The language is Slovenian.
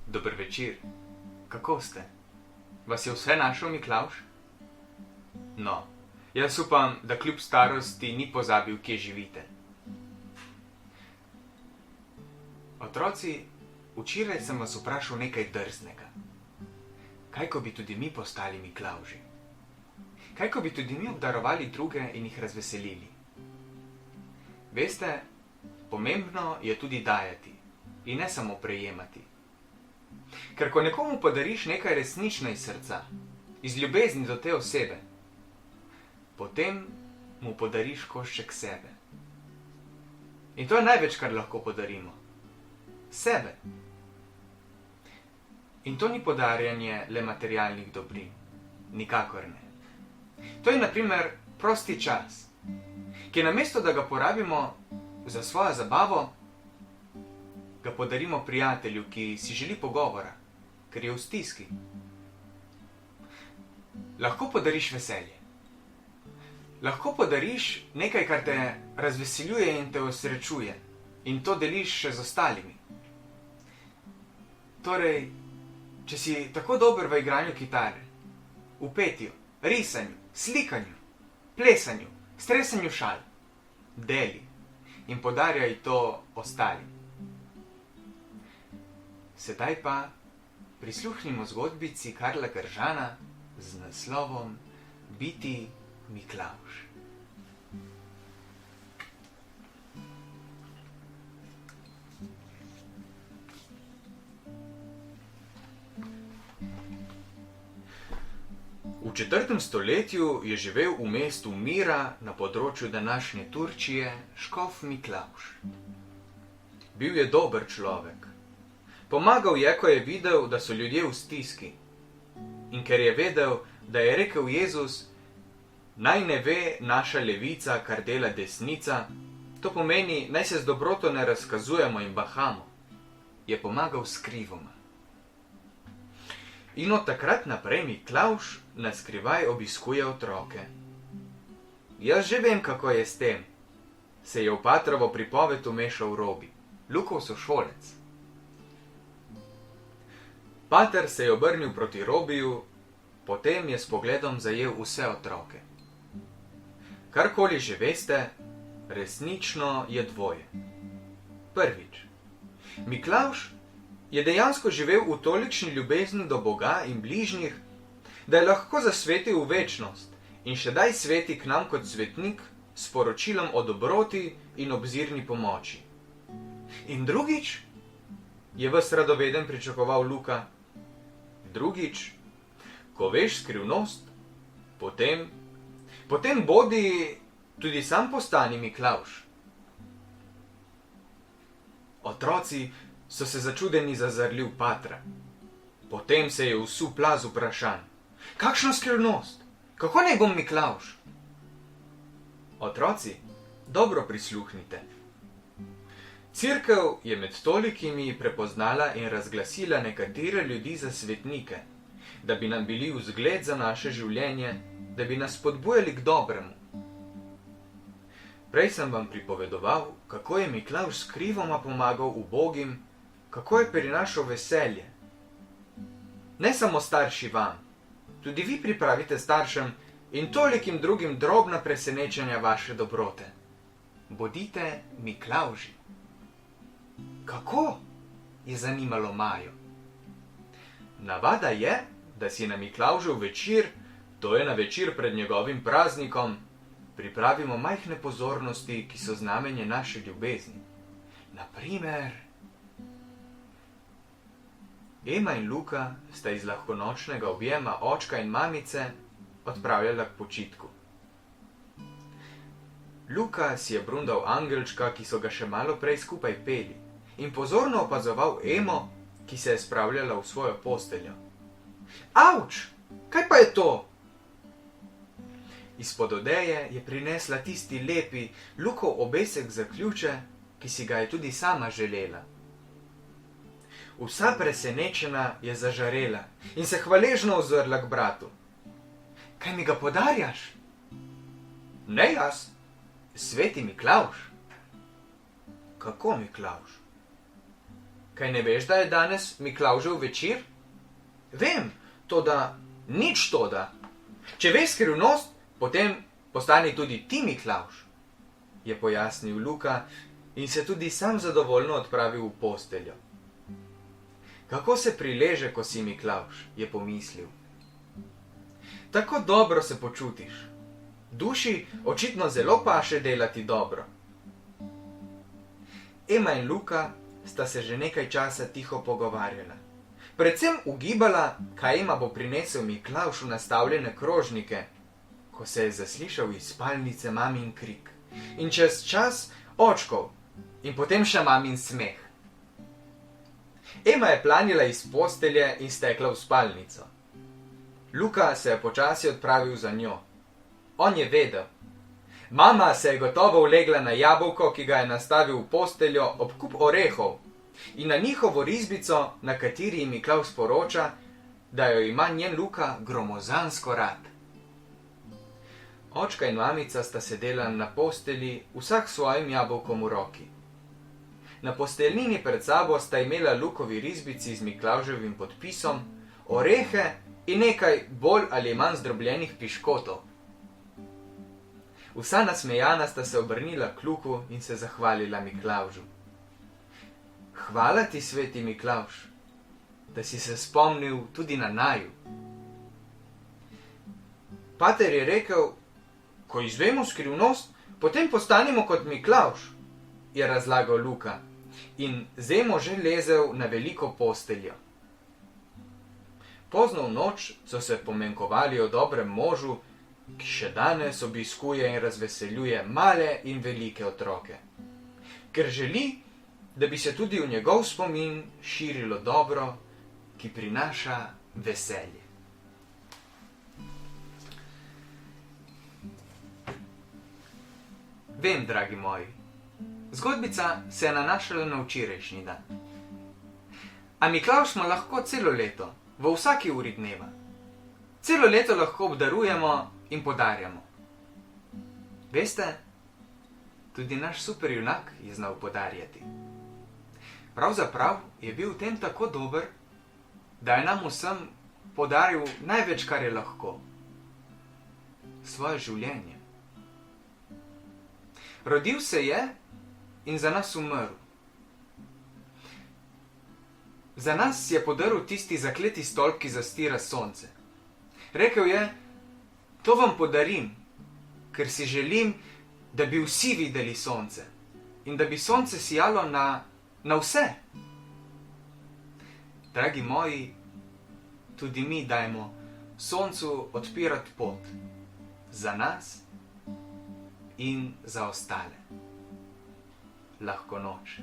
Dober večer. Kako ste? Vas je vse našel Miklavž? No, jaz upam, da kljub starosti ni pozabil, kje živite. Otroci, včeraj sem vas vprašal nekaj drznega. Kaj, ko bi tudi mi postali Miklavži? Kaj, ko bi tudi mi obdarovali druge in jih razveselili? Veste, pomembno je tudi dajati in ne samo prejemati. Ker ko nekomu podariš nekaj resnično iz srca, iz ljubezni do te osebe, potem mu podariš košček sebe. In to je največ, kar lahko podarimo. Sebe. In to ni podarjanje le materialnih dobrin. Nikakor ne. To je na primer prosti čas, ki namesto, da ga porabimo za svojo zabavo, ga podarimo prijatelju, ki si želi pogovora, ker je v stiski. Lahko podariš veselje. Lahko podariš nekaj, kar te razveseljuje in te osrečuje, in to deliš še z ostalimi. Torej, če si tako dober v igranju kitare, v petju, risanju, slikanju, plesanju, stresanju šal, deli in podarjaj to ostalim. Sedaj pa prisluhnimo zgodbici Karla Kržana z naslovom Biti Miklavž. V 4. stoletju je živel v mestu Mira na področju današnje Turčije škof Miklavž. Bil je dober človek. Pomagal je, ko je videl, da so ljudje v stiski. In ker je vedel, da je rekel Jezus, naj ne ve naša levica, kar dela desnica, to pomeni, naj se z dobroto ne razkazujemo in bahamo, je pomagal skrivoma. In od takrat naprej Miklavž na skrivaj obiskuje otroke. Jaz že vem, kako je s tem, se je v Patrovo pripoved vmešal Robi, Lukov sošolec. Pater se je obrnil proti Robiju, potem je s pogledom zajel vse otroke. Karkoli že veste, resnično je dvoje. Prvič, Miklavž je dejansko živel v tolikšni ljubezni do Boga in bližnjih, da je lahko zasvetil v večnost in še daj sveti k nam kot svetnik s poročilom o dobroti in obzirni pomoči. In drugič, je ves radoveden pričakoval Luka. Drugič, ko veš skrivnost, potem bodi tudi sam postani Miklavž. Otroci so se začudeni zazrli v Patra. Potem se je vsul plaz vprašanj. Kakšna skrivnost? Kako naj bom Miklavž? Otroci, dobro prisluhnite. Cerkev je med tolikimi prepoznala in razglasila nekatere ljudi za svetnike, da bi nam bili vzgled za naše življenje, da bi nas spodbujali k dobremu. Prej sem vam pripovedoval, kako je Miklavž skrivoma pomagal ubogim, kako je prinašal veselje. Ne samo starši vam, tudi vi pripravite staršem in tolikim drugim drobna presenečenja vaše dobrote. Bodite Miklavži. Kako? Je zanimalo Majo. Navada je, da si na Miklavžev večer, to je na večer pred njegovim praznikom, pripravimo majhne pozornosti, ki so znamenje naše ljubezni. Na primer, Ema in Luka sta iz lahkonočnega objema očka in mamice odpravljala k počitku. Luka si je brundal angelčka, ki so ga še malo prej skupaj peli, in pozorno opazoval Emo, ki se je spravljala v svojo posteljo. Avč, kaj pa je to? Izpod odeje je prinesla tisti lepi Lukov obesek za ključe, ki si ga je tudi sama želela. Vsa presenečena je zažarela in se hvaležno ozrla k bratu. Kaj mi ga podarjaš? Ne jaz, Sveti Miklavž. Kako Miklavž? Kaj ne veš, da je danes Miklavžev večer? Vem, toda nič toda. Če veš skrivnost, potem postani tudi ti Miklavž, je pojasnil Luka in se tudi sam zadovoljno odpravil v posteljo. Kako se prileže, ko si Miklavž, je pomislil. Tako dobro se počutiš. Duši očitno zelo paše delati dobro. Ema in Luka sta se že nekaj časa tiho pogovarjala. Predvsem ugibala, kaj jima bo prinesel Miklavž v nastavljene krožnike, ko se je zaslišal iz spalnice mamin krik. In čez čas očkov in potem še mamin smeh. Ema je planila iz postelje in stekla v spalnico. Luka se je počasi odpravil za njo. On je vedel. Mama se je gotovo ulegla na jabolko, ki ga je nastavil v posteljo ob kup orehov, in na njihovo risbico, na kateri jim Miklavž sporoča, da jo ima njen Luka gromozansko rad. Očka in mamica sta sedela na postelji, vsak s svojim jabolkom v roki. Na posteljnini pred sabo sta imela Lukovi risbici z Miklavževim podpisom, orehe in nekaj bolj ali manj zdrobljenih piškotov. Vsa nasmejana sta se obrnila k Luku in se zahvalila Miklavžu. Hvala ti, Sveti Miklavž, da si se spomnil tudi na naju. Pater je rekel, ko izvemo skrivnost, potem postanemo kot Miklavž, je razlagal Luka in z Emo že lezel na veliko posteljo. Pozno v noč so se pomenkovali o dobrem možu, ki še danes obiskuje in razveseljuje male in velike otroke, ker želi, da bi se tudi v njegov spomin širilo dobro, ki prinaša veselje. Vem, dragi moji, zgodbica se je nanašala na včerajšnji dan. A Miklavž smo lahko celo leto, v vsaki uri dneva. Celo leto lahko obdarujemo in podarjamo. Veste, tudi naš superjunak je znal podarjati. Pravzaprav je bil v tem tako dober, da je nam vsem podaril največ, kar je lahko. Svoje življenje. Rodil se je in za nas umrl. Za nas je podrl tisti zakleti stolp, ki zastira sonce. Rekel je, to vam podarim, ker si želim, da bi vsi videli sonce in da bi sonce sijalo na vse. Dragi moji, tudi mi dajmo soncu odpirati pot za nas in za ostale. Lahko noč.